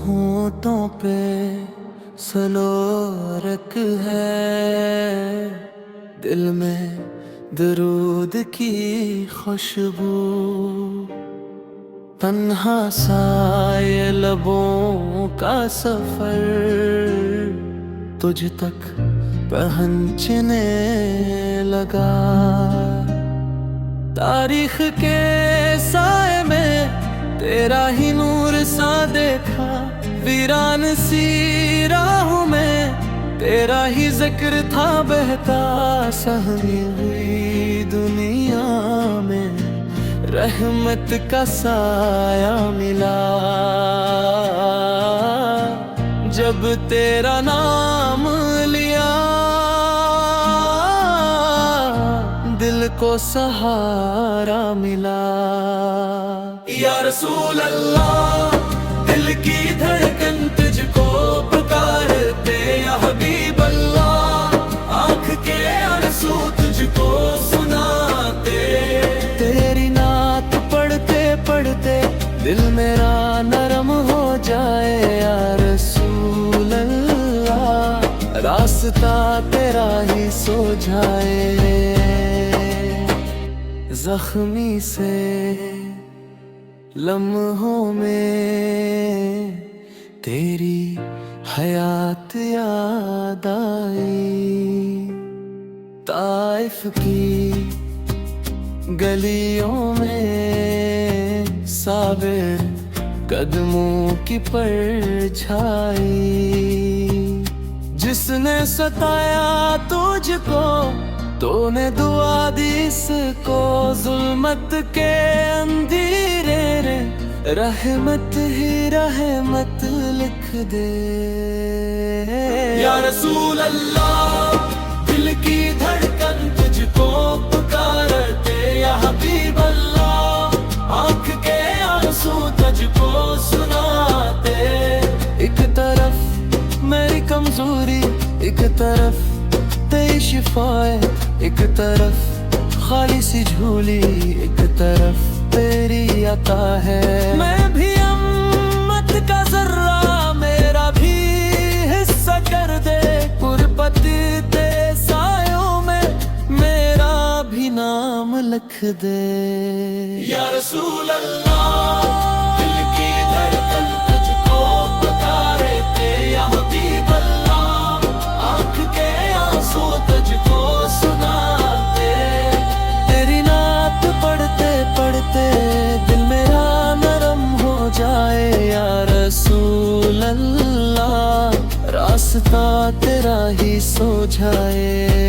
ہونٹوں پہ سلورک ہے، دل میں درود کی خوشبو، تنہا سا یہ لبوں کا سفر تجھ تک پہنچنے لگا۔ تاریخ کے سائے میں تیرا ہی نور سا دیکھا، ویران سی راہوں میں تیرا ہی ذکر تھا بہتا، سہمی ہوئی دنیا میں رحمت کا سایہ ملا، جب تیرا نام لیا دل کو سہارا ملا۔ یا رسول اللہ دل کی دھڑکن تجھ کو پکارتے، یا حبیب اللہ آنکھ کے آنسو تجھ کو سناتے، تیری نعت پڑھتے پڑھتے دل میرا نرم ہو جائے، یا رسول اللہ راستہ تیرا ہی سوجھائے۔ زخمی سے لمحوں میں تیری حیات یاد آئی، طائف کی گلیوں میں صابر قدموں کی پرچھائی، جس نے ستایا تجھ کو تو نے دعا دی اس کو، ظلمت کے اندھیرے رحمت ہی رحمت لکھ دے۔ یا رسول اللہ دل کی دھڑکن تجھ کو پکارتے، یا حبیب اللہ آنکھ کے آنسو تجھ کو سناتے، ایک طرف میری کمزوری، ایک طرف تیری شفاعت، ایک طرف خالی سی جھولی، ایک طرف تیری عطا ہے، میں بھی امت کا ذرہ میرا بھی حصہ کر دے، قربت سایوں میں میرا بھی نام لکھ دے۔ یا رسول اللہ دل کی دھڑکن تجھ کو پکارتے، یا حبیب اللہ آنکھ کے آنسو تجھ کو سناتے، تیری نعت پڑھتے پڑھتے دل میرا نرم ہو جائے، یا رسول اللہ راستہ تیرا ہی سوجھائے۔